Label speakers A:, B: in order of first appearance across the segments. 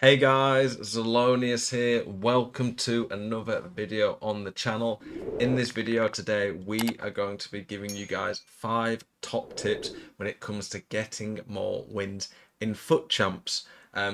A: Hey guys, Zelonius here. Welcome to another video on the channel. In this video today, we are going to be giving you guys 5 top tips when it comes to getting more wins in FUT Champs.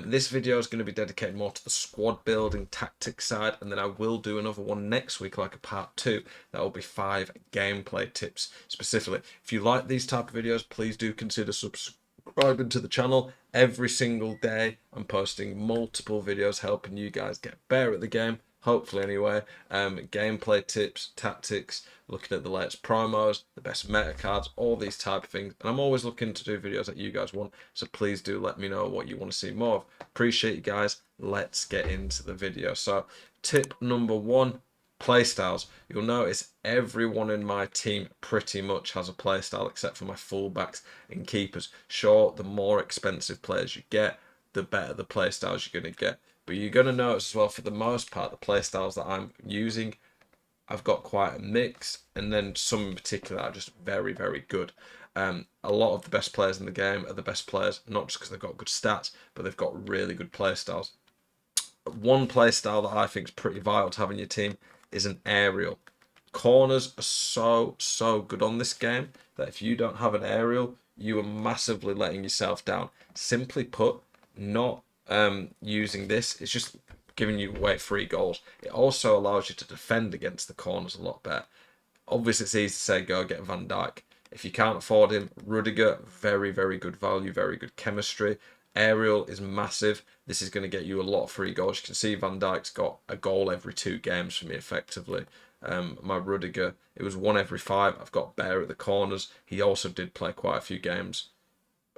A: This video is going to be dedicated more to the squad building tactics side, and then I will do another one next week, like a part 2. That will be 5 gameplay tips specifically. If you like these type of videos, please do consider subscribing to the channel. Every single day I'm posting multiple videos helping you guys get better at the game, hopefully anyway. Gameplay tips, tactics, looking at the latest promos, the best meta cards, all these type of things. And I'm always looking to do videos that you guys want, so please do let me know what you want to see more of. Appreciate you guys. Let's get into the video. So tip number 1, playstyles. You'll notice everyone in my team pretty much has a playstyle except for my fullbacks and keepers. Sure, the more expensive players you get, the better the playstyles you're going to get. But you're going to notice as well, for the most part, the playstyles that I'm using, I've got quite a mix, and then some in particular are just very, very good. A lot of the best players in the game are the best players, not just because they've got good stats, but they've got really good playstyles. One playstyle that I think is pretty vital to have in your team is an aerial. Corners are so good on this game that if you don't have an aerial, you are massively letting yourself down. Simply put, not using this is just giving you away free goals. It also allows you to defend against the corners a lot better. Obviously, it's easy to say go get Van Dijk. If you can't afford him, Rudiger, very, very good value, very good chemistry. Aerial is massive. This is going to get you a lot of free goals. You can see Van Dijk's got a goal every 2 games for me, effectively. My Rudiger, it was 1 every 5. I've got better at the corners. He also did play quite a few games.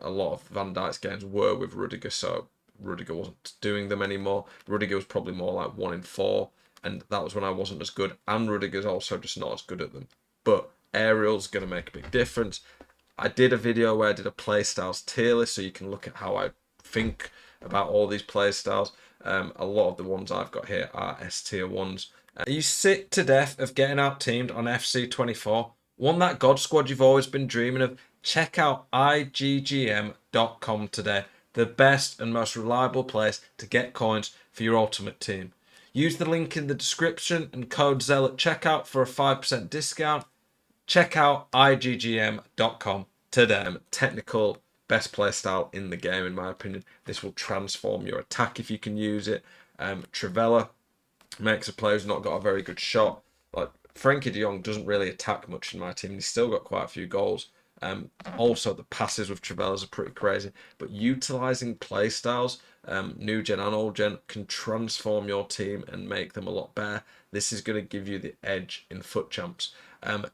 A: A lot of Van Dijk's games were with Rudiger, so Rudiger wasn't doing them anymore. Rudiger was probably more like 1 in 4, and that was when I wasn't as good. And Rudiger's also just not as good at them. But aerial's going to make a big difference. I did a video where I did a playstyles tier list, so you can look at how I think about all these playstyles. A lot of the ones I've got here are S tier ones. Are you sick to death of getting out teamed on FC24? Want that God squad you've always been dreaming of? Check out IGGM.com today, the best and most reliable place to get coins for your ultimate team. Use the link in the description and code ZEL at checkout for a 5% discount. Check out IGGM.com today. Technical, best playstyle in the game, in my opinion. This will transform your attack if you can use it. Trivela makes a player who's not got a very good shot. Like Frankie de Jong doesn't really attack much in my team. He's still got quite a few goals. Also, the passes with Trivelas are pretty crazy. But utilising playstyles, new gen and old gen, can transform your team and make them a lot better. This is going to give you the edge in FUT Champs.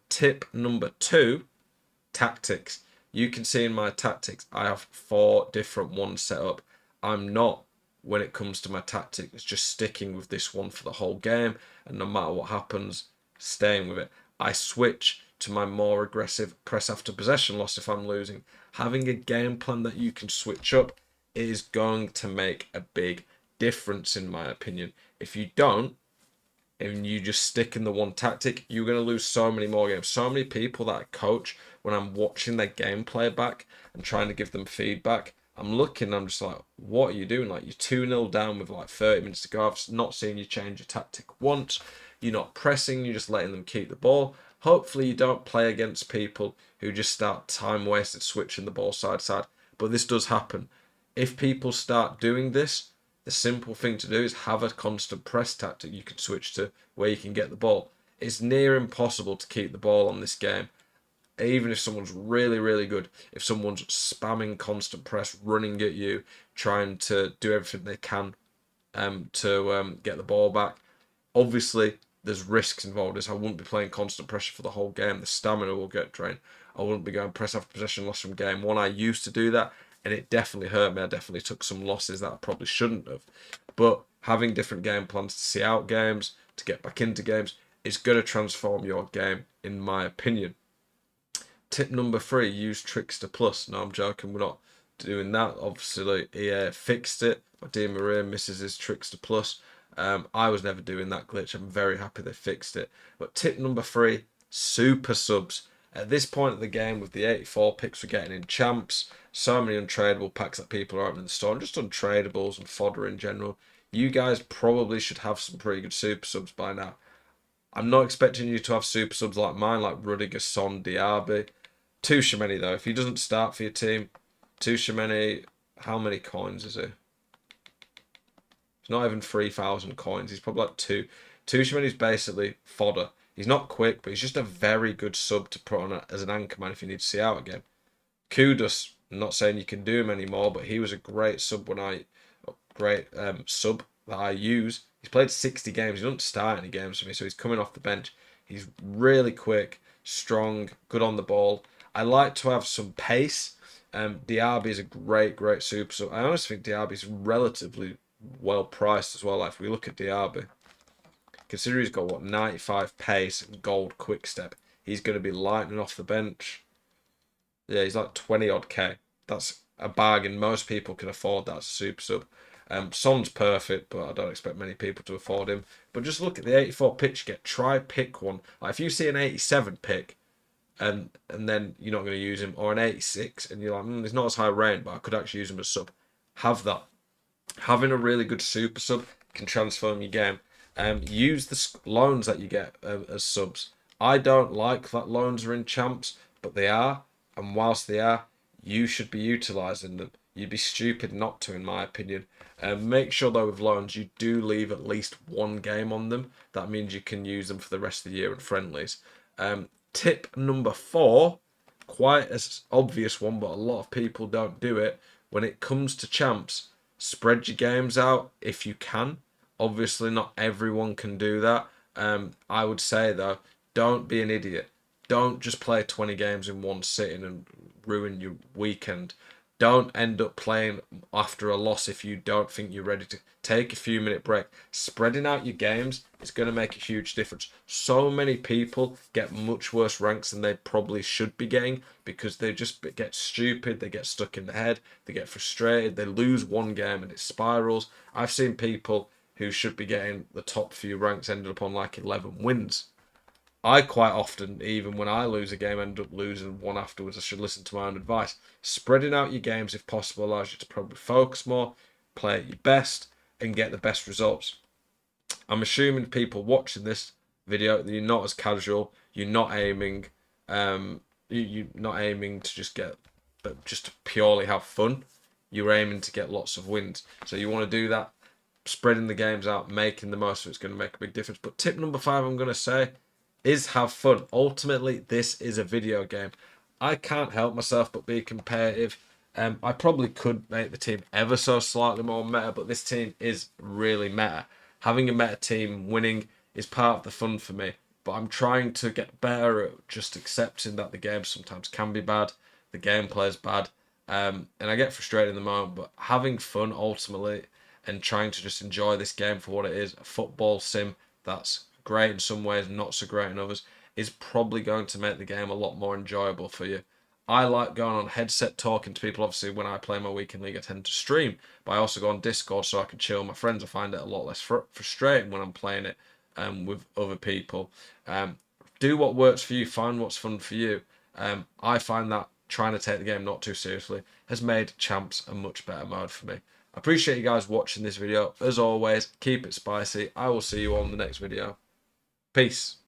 A: Tip number 2, tactics. You can see in my tactics, I have 4 different ones set up. I'm not, when it comes to my tactics, just sticking with this one for the whole game, and no matter what happens, staying with it. I switch to my more aggressive press after possession loss if I'm losing. Having a game plan that you can switch up is going to make a big difference, in my opinion. If you don't, and you just stick in the one tactic, you're going to lose so many more games. So many people that I coach, when I'm watching their gameplay back and trying to give them feedback, I'm looking, I'm just like, what are you doing? Like, you're 2-0 down with like 30 minutes to go. I've not seen you change your tactic once. You're not pressing, you're just letting them keep the ball. Hopefully you don't play against people who just start time wasted switching the ball side to side. But this does happen. If people start doing this, the simple thing to do is have a constant press tactic you can switch to where you can get the ball. It's near impossible to keep the ball on this game. Even if someone's really, really good, if someone's spamming constant press, running at you, trying to do everything they can to get the ball back, obviously there's risks involved. I wouldn't be playing constant pressure for the whole game. The stamina will get drained. I wouldn't be going press after possession loss from game 1. I used to do that, and it definitely hurt me. I definitely took some losses that I probably shouldn't have. But having different game plans to see out games, to get back into games, is going to transform your game, in my opinion. Tip number 3, use Trickster Plus. No, I'm joking. We're not doing that. Obviously, EA fixed it. My Di Maria misses his Trickster Plus. I was never doing that glitch. I'm very happy they fixed it. But tip number 3, super subs. At this point of the game, with the 84 picks we're getting in champs, so many untradeable packs that people are opening in the store, and just untradables and fodder in general. You guys probably should have some pretty good super subs by now. I'm not expecting you to have super subs like mine, like Rudiger, Son, Diaby. Tchouaméni though, if he doesn't start for your team, Tchouaméni, how many coins is he? It's not even 3,000 coins. He's probably like two. Tchouaméni's basically fodder. He's not quick, but he's just a very good sub to put on as an anchor man if you need to see out again. Kudus, I'm not saying you can do him anymore, but he was a great sub sub that I use. He's played 60 games. He doesn't start any games for me, so he's coming off the bench. He's really quick, strong, good on the ball. I like to have some pace. Diaby is a great super sub. I honestly think Diaby is relatively well priced as well. Like if we look at Diaby, consider he's got what 95 pace and gold quick step. He's going to be lightning off the bench. Yeah, he's like 20 odd K. That's a bargain. Most people can afford that as a super sub. Son's perfect, but I don't expect many people to afford him. But just look at the 84 pitch you get. Try pick one. Like if you see an 87 pick, and then you're not going to use him, or an 86, and you're like, he's not as high range, but I could actually use him as sub. Have that. Having a really good super sub can transform your game. Use the loans that you get as subs. I don't like that loans are in champs, but they are, and whilst they are, you should be utilising them. You'd be stupid not to, in my opinion. Make sure though with loans you do leave at least one game on them. That means you can use them for the rest of the year in friendlies. Tip number 4, quite as obvious one, but a lot of people don't do it. When it comes to champs, spread your games out if you can. Obviously, not everyone can do that. I would say though, don't be an idiot. Don't just play 20 games in one sitting and ruin your weekend. Don't end up playing after a loss if you don't think you're ready to take a few minute break. Spreading out your games is going to make a huge difference. So many people get much worse ranks than they probably should be getting because they just get stupid, they get stuck in the head, they get frustrated, they lose one game and it spirals. I've seen people who should be getting the top few ranks ended up on like 11 wins. I quite often, even when I lose a game, end up losing one afterwards. I should listen to my own advice. Spreading out your games, if possible, allows you to probably focus more, play at your best, and get the best results. I'm assuming people watching this video that you're not as casual. You're not aiming, you're not aiming to just get, but just to purely have fun. You're aiming to get lots of wins. So you want to do that. Spreading the games out, making the most of it's going to make a big difference. But tip number 5, I'm going to say, is have fun. Ultimately, this is a video game. I can't help myself but be competitive. I probably could make the team ever so slightly more meta, but this team is really meta. Having a meta team winning is part of the fun for me, but I'm trying to get better at just accepting that the game sometimes can be bad, the gameplay is bad, and I get frustrated in the moment, but having fun ultimately and trying to just enjoy this game for what it is, a football sim that's great in some ways, not so great in others, is probably going to make the game a lot more enjoyable for you. I like going on headset talking to people. Obviously, when I play my weekend league, I tend to stream, but I also go on Discord so I can chill with my friends. I find it a lot less frustrating when I'm playing it with other people. Do what works for you. Find what's fun for you. I find that trying to take the game not too seriously has made champs a much better mode for me. I appreciate you guys watching this video. As always, keep it spicy. I will see you on the next video. Peace.